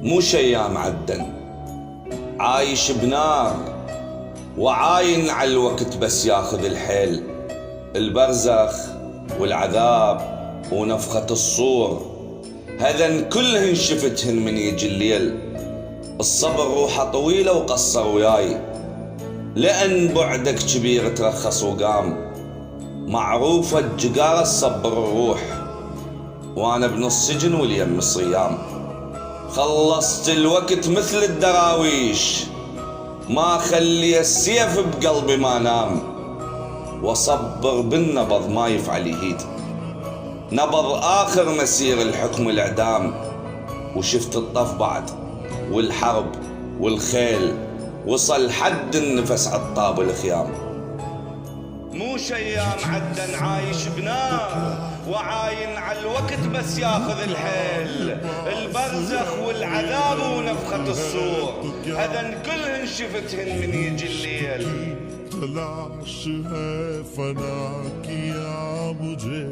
مو شيام عدن، عايش بنار وعاين على الوقت بس ياخذ الحيل. البرزخ والعذاب ونفخة الصور هذن كلهن شفتهن من يجي الليل. الصبر روحه طويلة وقصر وياي، لأن بعدك كبير ترخص وقام. معروفة الجقارة تصبر الروح، وانا ابن السجن واليم الصيام. خلصت الوقت مثل الدراويش، ما خلي السيف بقلبي ما نام. وصبر بالنبض ما يفعل يهيد، نبض آخر مسير الحكم الإعدام. وشفت الطف بعد والحرب والخيل، وصل حد النفس عطاب الخيام. مو شيام عدن، عايش بنار وعاين على الوقت بس ياخذ الحيل. البرزخ والعذاب ونفخة الصور هذن كلهن شفتهن من يجي الليل. तलाश है फना किया मुझे